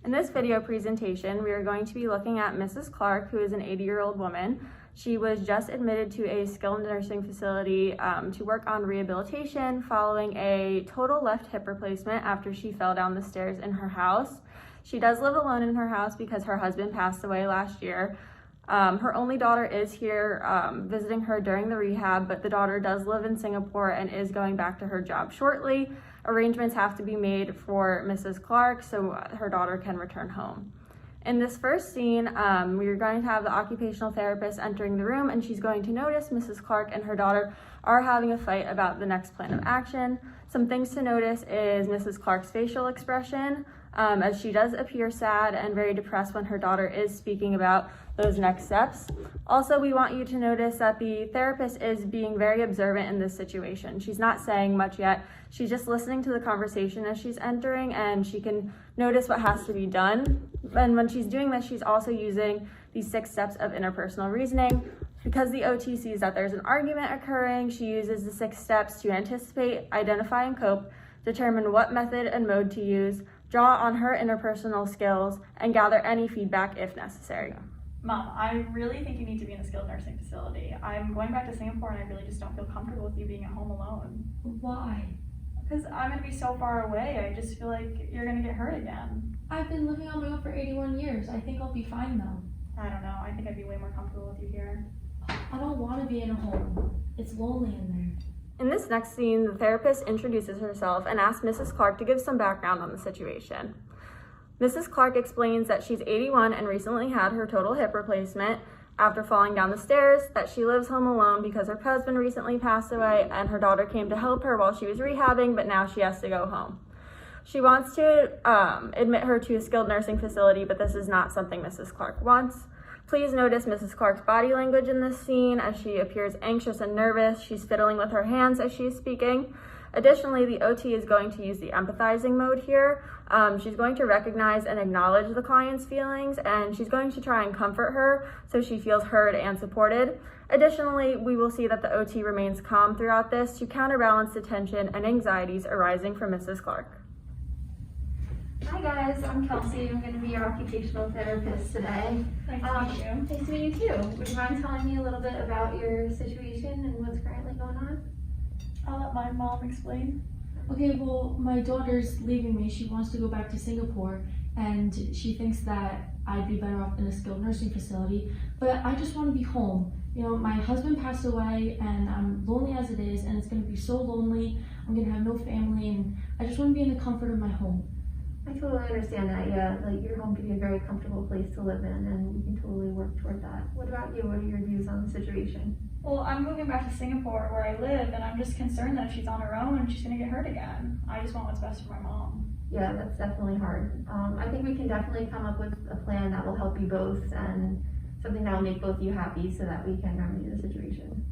In this video presentation, we are going to be looking at Mrs. Clark, who is an 80-year-old woman. She was just admitted to a skilled nursing facility to work on rehabilitation following a total left hip replacement after she fell down the stairs in her house. She does live alone in her house because her husband passed away last year. Her only daughter is here visiting her during the rehab, but the daughter does live in Singapore and is going back to her job shortly. Arrangements have to be made for Mrs. Clark so her daughter can return home. In this first scene, we are going to have the occupational therapist entering the room, and she's going to notice Mrs. Clark and her daughter are having a fight about the next plan of action. Some things to notice is Mrs. Clark's facial expression, as she does appear sad and very depressed when her daughter is speaking about those next steps. Also, we want you to notice that the therapist is being very observant in this situation. She's not saying much yet. She's just listening to the conversation as she's entering, and she can notice what has to be done. And when she's doing this, she's also using these 6 steps of interpersonal reasoning. Because the OT sees that there's an argument occurring, she uses the 6 steps to anticipate, identify, and cope, determine what method and mode to use, draw on her interpersonal skills, and gather any feedback if necessary. Mom, I really think you need to be in a skilled nursing facility. I'm going back to Singapore and I really just don't feel comfortable with you being at home alone. Why? Because I'm going to be so far away, I just feel like you're going to get hurt again. I've been living on my own for 81 years. I think I'll be fine though. I don't know, I think I'd be way more comfortable with you here. I don't want to be in a home. It's lonely in there. In this next scene, the therapist introduces herself and asks Mrs. Clark to give some background on the situation. Mrs. Clark explains that she's 81 and recently had her total hip replacement after falling down the stairs, that she lives home alone because her husband recently passed away and her daughter came to help her while she was rehabbing, but now she has to go home. She wants to admit her to a skilled nursing facility, but this is not something Mrs. Clark wants. Please notice Mrs. Clark's body language in this scene as she appears anxious and nervous. She's fiddling with her hands as she's speaking. Additionally, the OT is going to use the empathizing mode here. She's going to recognize and acknowledge the client's feelings, and she's going to try and comfort her so she feels heard and supported. Additionally, we will see that the OT remains calm throughout this to counterbalance the tension and anxieties arising from Mrs. Clark. Hi guys, I'm Kelsey. I'm going to be your occupational therapist today. Nice to meet you. Nice to meet you too. Would you mind telling me a little bit about your situation and what's currently going on? I'll let my mom explain. Okay, well, my daughter's leaving me. She wants to go back to Singapore and she thinks that I'd be better off in a skilled nursing facility, but I just want to be home. You know, my husband passed away and I'm lonely as it is, and it's going to be so lonely. I'm going to have no family and I just want to be in the comfort of my home. I totally understand that, yeah. Like, your home can be a very comfortable place to live in, and we can totally work toward that. What about you? What are your views on the situation? Well, I'm moving back to Singapore where I live, and I'm just concerned that if she's on her own, she's going to get hurt again. I just want what's best for my mom. Yeah, that's definitely hard. I think we can definitely come up with a plan that will help you both and something that will make both of you happy so that we can remedy the situation.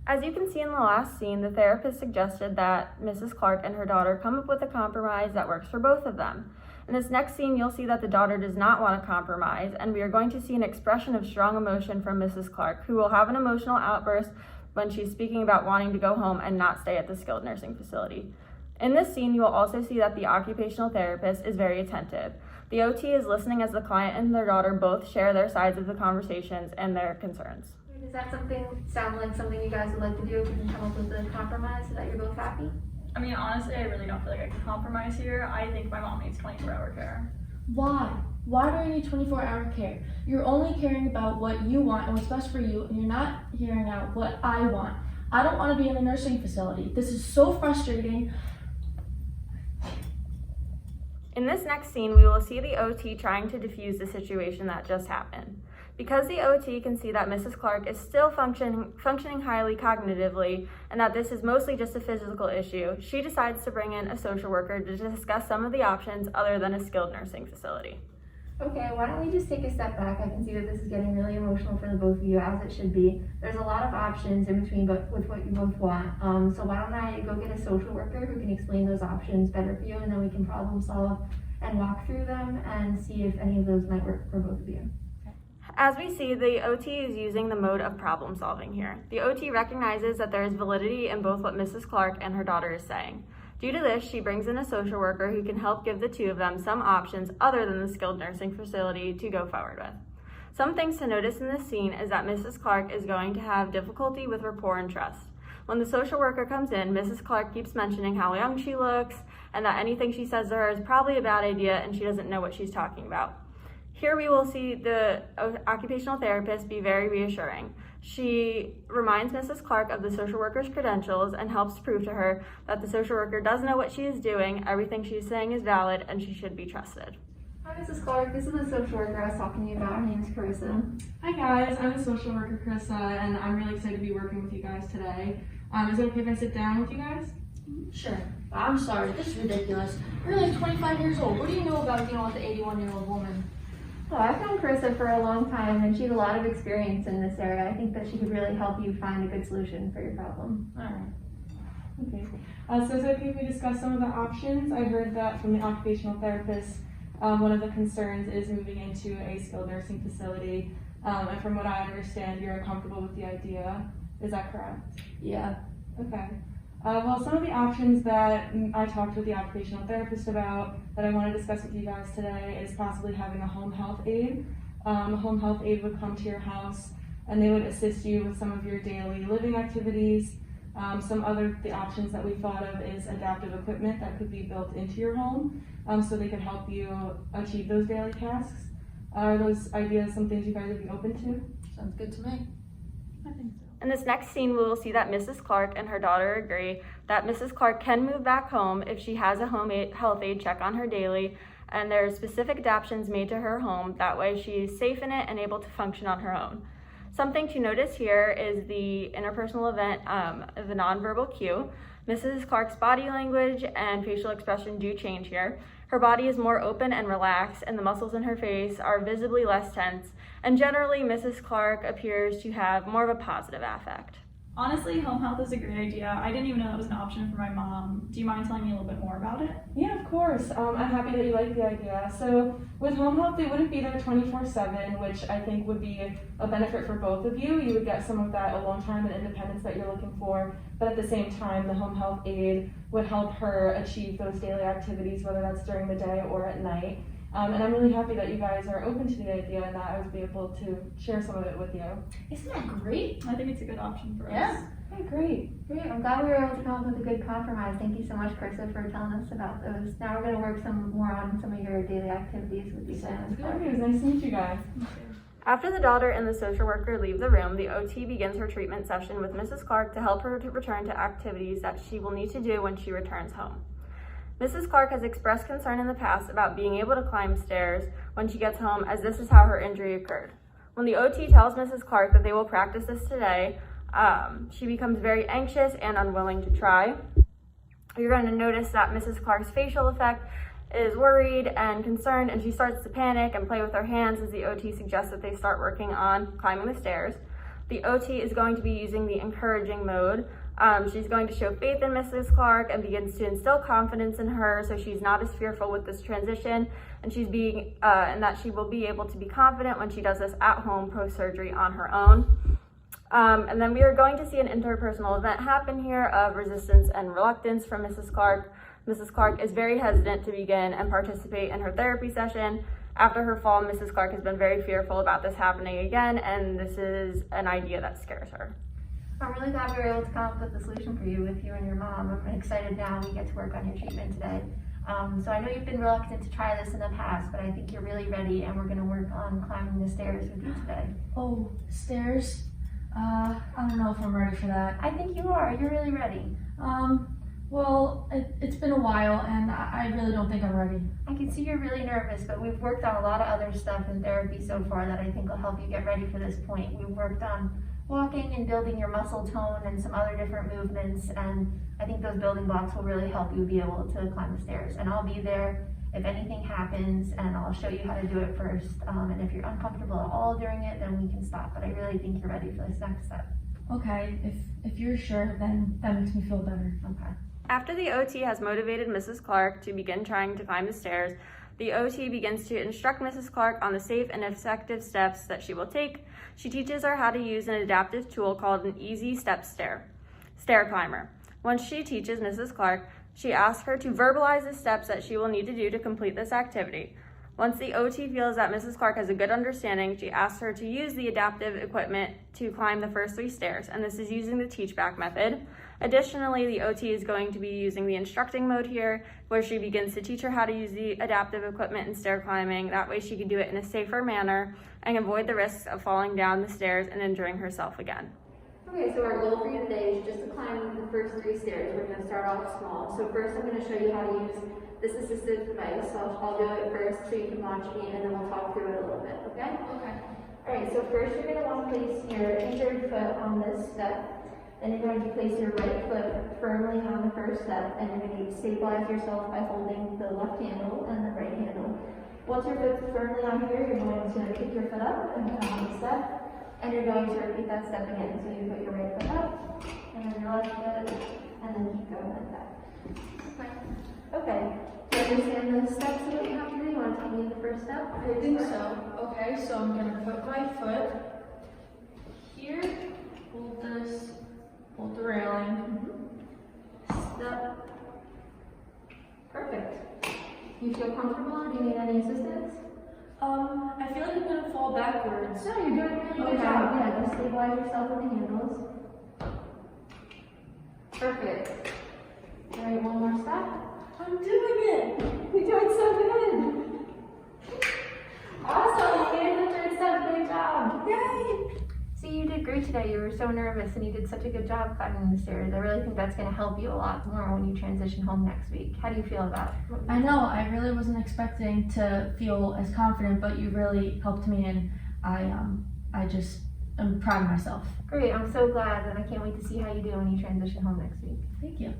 As you can see in the last scene, the therapist suggested that Mrs. Clark and her daughter come up with a compromise that works for both of them. In this next scene, you'll see that the daughter does not want to compromise, and we are going to see an expression of strong emotion from Mrs. Clark, who will have an emotional outburst when she's speaking about wanting to go home and not stay at the skilled nursing facility. In this scene, you will also see that the occupational therapist is very attentive. The OT is listening as the client and their daughter both share their sides of the conversations and their concerns. Does that sound like something you guys would like to do if we can come up with a compromise so that you're both happy? I mean, honestly, I really don't feel like I can compromise here. I think my mom needs 24-hour care. Why? Why do I need 24-hour care? You're only caring about what you want and what's best for you, and you're not hearing out what I want. I don't want to be in a nursing facility. This is so frustrating. In this next scene, we will see the OT trying to defuse the situation that just happened. Because the OT can see that Mrs. Clark is still functioning highly cognitively and that this is mostly just a physical issue, she decides to bring in a social worker to discuss some of the options other than a skilled nursing facility. Okay, why don't we just take a step back? I can see that this is getting really emotional for the both of you, as it should be. There's a lot of options in between with what you both want. So why don't I go get a social worker who can explain those options better for you, and then we can problem solve and walk through them and see if any of those might work for both of you. As we see, the OT is using the mode of problem solving here. The OT recognizes that there is validity in both what Mrs. Clark and her daughter is saying. Due to this, she brings in a social worker who can help give the two of them some options other than the skilled nursing facility to go forward with. Some things to notice in this scene is that Mrs. Clark is going to have difficulty with rapport and trust. When the social worker comes in, Mrs. Clark keeps mentioning how young she looks and that anything she says to her is probably a bad idea and she doesn't know what she's talking about. Here we will see the occupational therapist be very reassuring. She reminds Mrs. Clark of the social worker's credentials and helps prove to her that the social worker does know what she is doing, everything she is saying is valid, and she should be trusted. Hi, Mrs. Clark. This is the social worker I was talking to you about. Her name is Carissa. Hi guys, I'm the social worker Carissa, and I'm really excited to be working with you guys today. Is it okay if I sit down with you guys? Sure. I'm sorry, this is ridiculous. You're like 25 years old. What do you know about dealing with an 81-year-old woman? Well, I've known Carissa for a long time, and she has a lot of experience in this area. I think that she could really help you find a good solution for your problem. Alright. Okay. So is it okay if we discuss some of the options? I heard that from the occupational therapist, one of the concerns is moving into a skilled nursing facility. And from what I understand, you're comfortable with the idea. Is that correct? Yeah. Okay. Well, some of the options that I talked with the occupational therapist about that I want to discuss with you guys today is possibly having a home health aide. A home health aide would come to your house and they would assist you with some of your daily living activities. Some other the options that we thought of is adaptive equipment that could be built into your home so they could help you achieve those daily tasks. Are those ideas some things you guys would be open to? Sounds good to me. I think so. In this next scene, we will see that Mrs. Clark and her daughter agree that Mrs. Clark can move back home if she has a health aide check on her daily, and there are specific adaptations made to her home. That way she's safe in it and able to function on her own. Something to notice here is the interpersonal event of the nonverbal cue. Mrs. Clark's body language and facial expression do change here. Her body is more open and relaxed, and the muscles in her face are visibly less tense. And generally, Mrs. Clark appears to have more of a positive affect. Honestly, home health is a great idea. I didn't even know that was an option for my mom. Do you mind telling me a little bit more about it? Yeah, of course. I'm happy that you like the idea. So with home health, they wouldn't be there 24/7, which I think would be a benefit for both of you. You would get some of that alone time and independence that you're looking for, but at the same time, the home health aide would help her achieve those daily activities, whether that's during the day or at night. And I'm really happy that you guys are open to the idea and that I would be able to share some of it with you. Isn't that great? I think it's a good option for us. Yeah. Okay, great. Great. I'm glad we were able to come up with a good compromise. Thank you so much, Carissa, for telling us about those. Now we're going to work some more on some of your daily activities with you guys. Okay, it was nice to meet you guys. After the daughter and the social worker leave the room, the OT begins her treatment session with Mrs. Clark to help her to return to activities that she will need to do when she returns home. Mrs. Clark has expressed concern in the past about being able to climb stairs when she gets home, as this is how her injury occurred. When the OT tells Mrs. Clark that they will practice this today, she becomes very anxious and unwilling to try. You're going to notice that Mrs. Clark's facial effect is worried and concerned, and she starts to panic and play with her hands as the OT suggests that they start working on climbing the stairs. The OT is going to be using the encouraging mode. She's going to show faith in Mrs. Clark and begins to instill confidence in her so she's not as fearful with this transition, and and that she will be able to be confident when she does this at home post-surgery on her own. And then we are going to see an interpersonal event happen here of resistance and reluctance from Mrs. Clark. Mrs. Clark is very hesitant to begin and participate in her therapy session. After her fall, Mrs. Clark has been very fearful about this happening again, and this is an idea that scares her. I'm really glad we were able to come up with a solution for you with you and your mom. I'm excited now we get to work on your treatment today. So I know you've been reluctant to try this in the past, but I think you're really ready and we're going to work on climbing the stairs with you today. Oh, stairs? I don't know if I'm ready for that. I think you are. You're really ready. Well, it's been a while and I really don't think I'm ready. I can see you're really nervous, but we've worked on a lot of other stuff in therapy so far that I think will help you get ready for this point. We've worked on walking and building your muscle tone and some other different movements, and I think those building blocks will really help you be able to climb the stairs. And I'll be there if anything happens, and I'll show you how to do it first. And if you're uncomfortable at all during it, then we can stop. But I really think you're ready for this next step. Okay, if you're sure, then that makes me feel better. Okay. After the OT has motivated Mrs. Clark to begin trying to climb the stairs, the OT begins to instruct Mrs. Clark on the safe and effective steps that she will take. She teaches her how to use an adaptive tool called an easy step stair climber. Once she teaches Mrs. Clark She asked her to verbalize the steps that she will need to do to complete this activity. Once the OT feels that Mrs. Clark has a good understanding, she asks her to use the adaptive equipment to climb the first 3 stairs, and this is using the teach back method. Additionally, the OT is going to be using the instructing mode here, where she begins to teach her how to use the adaptive equipment and stair climbing. That way she can do it in a safer manner and avoid the risks of falling down the stairs and injuring herself again. Okay, so our goal for you today is just to climb the first 3 stairs. We're going to start off small. So first I'm going to show you how to use this assistive device. So I'll do it first so you can watch me, and then we'll talk through it a little bit, okay? Okay. Alright, so first you're going to want to place your injured foot on this step. Then you're going to place your right foot firmly on the first step, and you're going to stabilize yourself by holding the left handle and the right handle. Once your foot's firmly on here, you're going to pick your foot up and come on the step. And you're going to repeat that step again. So you put your right foot up, and then your left foot, and then keep going like that. Okay. Do you understand the steps that you have to do? You want to tell me the first step? I think so. Okay, so I'm gonna put my foot here, hold the railing, step. Perfect. You feel comfortable, or do you need any assistance? I feel like I'm gonna fall backwards. No, you're doing a really good Okay. job. Yeah, just stabilize yourself with the handles. Perfect. All right, one more step. I'm doing it! You're doing so good. Awesome, you made it the 3rd step. Great job. Yay! See, you did great today. You were so nervous, and you did such a good job climbing the stairs. I really think that's going to help you a lot more when you transition home next week. How do you feel about it? I know, I really wasn't expecting to feel as confident, but you really helped me, and I'm proud of myself. Great, I'm so glad, and I can't wait to see how you do when you transition home next week. Thank you.